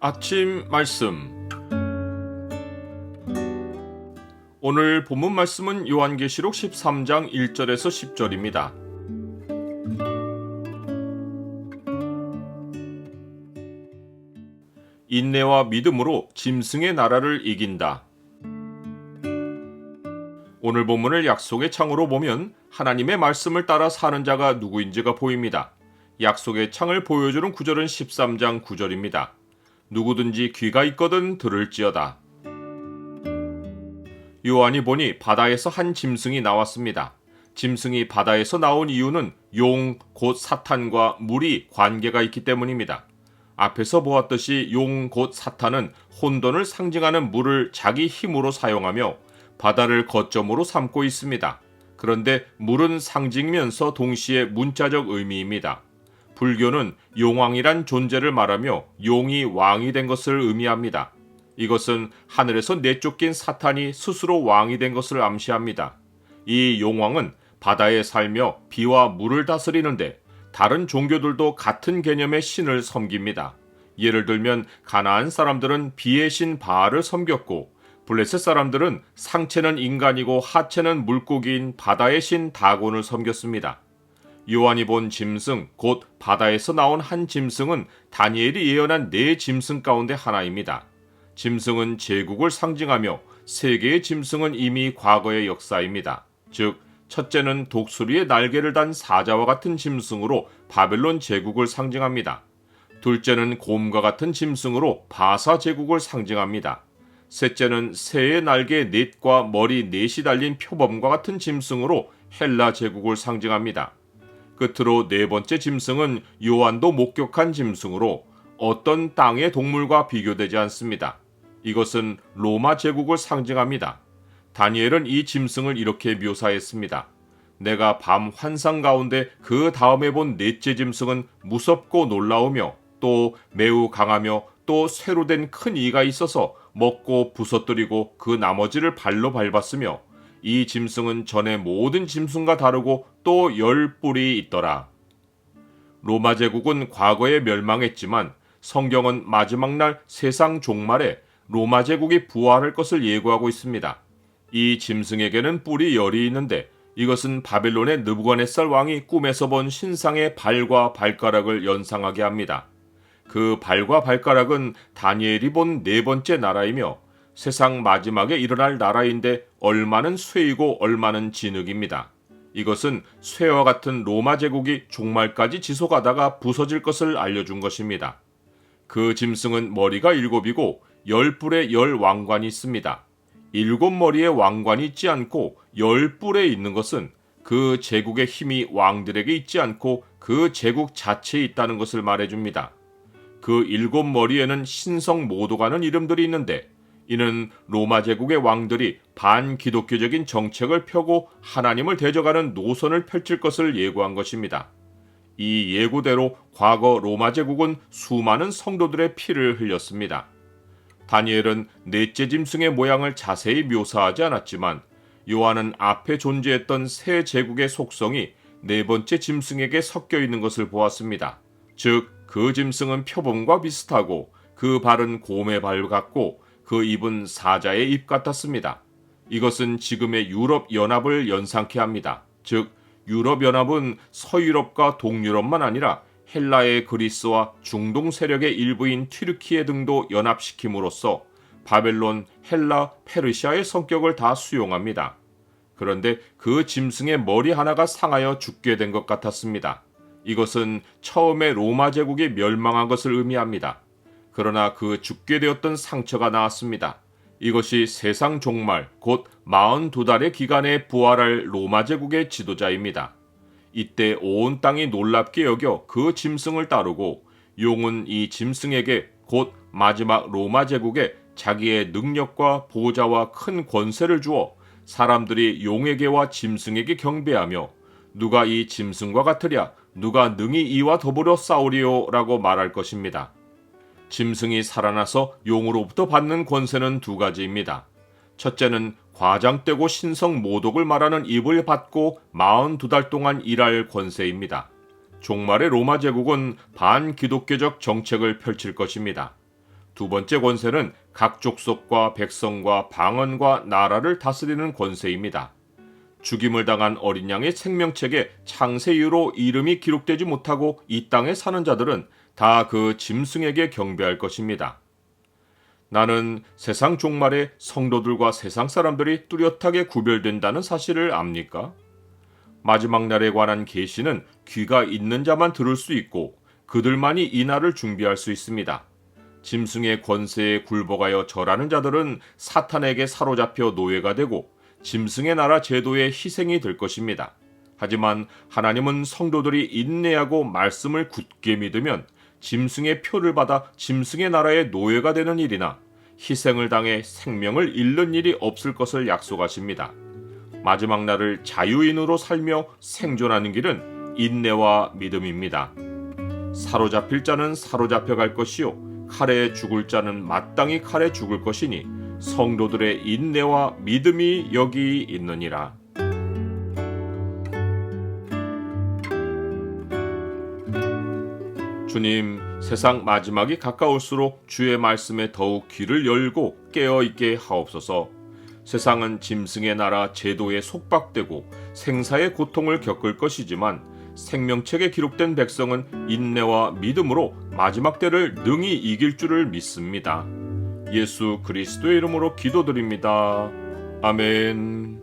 아침 말씀. 오늘 본문 말씀은 요한계시록 13장 1절에서 10절입니다. 인내와 믿음으로 짐승의 나라를 이긴다. 오늘 본문을 약속의 창으로 보면 하나님의 말씀을 따라 사는 자가 누구인지가 보입니다. 약속의 창을 보여주는 구절은 13장 9절입니다. 누구든지 귀가 있거든 들을지어다. 요한이 보니 바다에서 한 짐승이 나왔습니다. 짐승이 바다에서 나온 이유는 용, 곧 사탄과 물이 관계가 있기 때문입니다. 앞에서 보았듯이 용, 곧 사탄은 혼돈을 상징하는 물을 자기 힘으로 사용하며 바다를 거점으로 삼고 있습니다. 그런데 물은 상징이면서 동시에 문자적 의미입니다. 불교는 용왕이란 존재를 말하며 용이 왕이 된 것을 의미합니다. 이것은 하늘에서 내쫓긴 사탄이 스스로 왕이 된 것을 암시합니다. 이 용왕은 바다에 살며 비와 물을 다스리는데 다른 종교들도 같은 개념의 신을 섬깁니다. 예를 들면 가나안 사람들은 비의 신 바알을 섬겼고 블레셋 사람들은 상체는 인간이고 하체는 물고기인 바다의 신 다곤을 섬겼습니다. 요한이 본 짐승, 곧 바다에서 나온 한 짐승은 다니엘이 예언한 네 짐승 가운데 하나입니다. 짐승은 제국을 상징하며 세 개의 짐승은 이미 과거의 역사입니다. 즉, 첫째는 독수리의 날개를 단 사자와 같은 짐승으로 바벨론 제국을 상징합니다. 둘째는 곰과 같은 짐승으로 바사 제국을 상징합니다. 셋째는 새의 날개 넷과 머리 넷이 달린 표범과 같은 짐승으로 헬라 제국을 상징합니다. 끝으로 네 번째 짐승은 요한도 목격한 짐승으로 어떤 땅의 동물과 비교되지 않습니다. 이것은 로마 제국을 상징합니다. 다니엘은 이 짐승을 이렇게 묘사했습니다. 내가 밤 환상 가운데 그 다음에 본 넷째 짐승은 무섭고 놀라우며 또 매우 강하며 또 쇠로 된 큰 이가 있어서 먹고 부서뜨리고 그 나머지를 발로 밟았으며 이 짐승은 전에 모든 짐승과 다르고 또 10뿔이 있더라. 로마 제국은 과거에 멸망했지만 성경은 마지막 날 세상 종말에 로마 제국이 부활할 것을 예고하고 있습니다. 이 짐승에게는 뿔이 10이 있는데 이것은 바벨론의 느부갓네살 왕이 꿈에서 본 신상의 발과 발가락을 연상하게 합니다. 그 발과 발가락은 다니엘이 본 네 번째 나라이며 세상 마지막에 일어날 나라인데 얼마는 쇠이고 얼마는 진흙입니다. 이것은 쇠와 같은 로마 제국이 종말까지 지속하다가 부서질 것을 알려준 것입니다. 그 짐승은 머리가 7이고 10뿔에 10왕관이 있습니다. 7머리의 왕관이 있지 않고 10뿔에 있는 것은 그 제국의 힘이 왕들에게 있지 않고 그 제국 자체에 있다는 것을 말해줍니다. 그 7머리에는 신성 모도가는 이름들이 있는데 이는 로마 제국의 왕들이 반기독교적인 정책을 펴고 하나님을 대적하는 노선을 펼칠 것을 예고한 것입니다. 이 예고대로 과거 로마 제국은 수많은 성도들의 피를 흘렸습니다. 다니엘은 넷째 짐승의 모양을 자세히 묘사하지 않았지만 요한은 앞에 존재했던 새 제국의 속성이 네 번째 짐승에게 섞여 있는 것을 보았습니다. 즉, 그 짐승은 표범과 비슷하고 그 발은 곰의 발 같고 그 입은 사자의 입 같았습니다. 이것은 지금의 유럽연합을 연상케 합니다. 즉, 유럽연합은 서유럽과 동유럽만 아니라 헬라의 그리스와 중동 세력의 일부인 튀르키예 등도 연합시킴으로써 바벨론, 헬라, 페르시아의 성격을 다 수용합니다. 그런데 그 짐승의 머리 하나가 상하여 죽게 된 것 같았습니다. 이것은 처음에 로마 제국이 멸망한 것을 의미합니다. 그러나 그 죽게 되었던 상처가 나았습니다. 이것이 세상 종말, 곧 42달의 기간에 부활할 로마 제국의 지도자입니다. 이때 온 땅이 놀랍게 여겨 그 짐승을 따르고 용은 이 짐승에게 곧 마지막 로마 제국에 자기의 능력과 보좌와 큰 권세를 주어 사람들이 용에게와 짐승에게 경배하며 누가 이 짐승과 같으랴 누가 능히 이와 더불어 싸우리요 라고 말할 것입니다. 짐승이 살아나서 용으로부터 받는 권세는 두 가지입니다. 첫째는 과장되고 신성 모독을 말하는 입을 받고 42달 동안 일할 권세입니다. 종말의 로마 제국은 반기독교적 정책을 펼칠 것입니다. 두 번째 권세는 각 족속과 백성과 방언과 나라를 다스리는 권세입니다. 죽임을 당한 어린 양의 생명책에 창세 이후로 이름이 기록되지 못하고 이 땅에 사는 자들은 다 그 짐승에게 경배할 것입니다. 나는 세상 종말에 성도들과 세상 사람들이 뚜렷하게 구별된다는 사실을 압니까? 마지막 날에 관한 계시는 귀가 있는 자만 들을 수 있고 그들만이 이 날을 준비할 수 있습니다. 짐승의 권세에 굴복하여 절하는 자들은 사탄에게 사로잡혀 노예가 되고 짐승의 나라 제도의 희생이 될 것입니다. 하지만 하나님은 성도들이 인내하고 말씀을 굳게 믿으면 짐승의 표를 받아 짐승의 나라의 노예가 되는 일이나 희생을 당해 생명을 잃는 일이 없을 것을 약속하십니다. 마지막 날을 자유인으로 살며 생존하는 길은 인내와 믿음입니다. 사로잡힐 자는 사로잡혀 갈 것이요 칼에 죽을 자는 마땅히 칼에 죽을 것이니 성도들의 인내와 믿음이 여기 있느니라. 주님, 세상 마지막이 가까울수록 주의 말씀에 더욱 귀를 열고 깨어있게 하옵소서. 세상은 짐승의 나라 제도에 속박되고 생사의 고통을 겪을 것이지만 생명책에 기록된 백성은 인내와 믿음으로 마지막 때를 능히 이길 줄을 믿습니다. 예수 그리스도의 이름으로 기도드립니다. 아멘.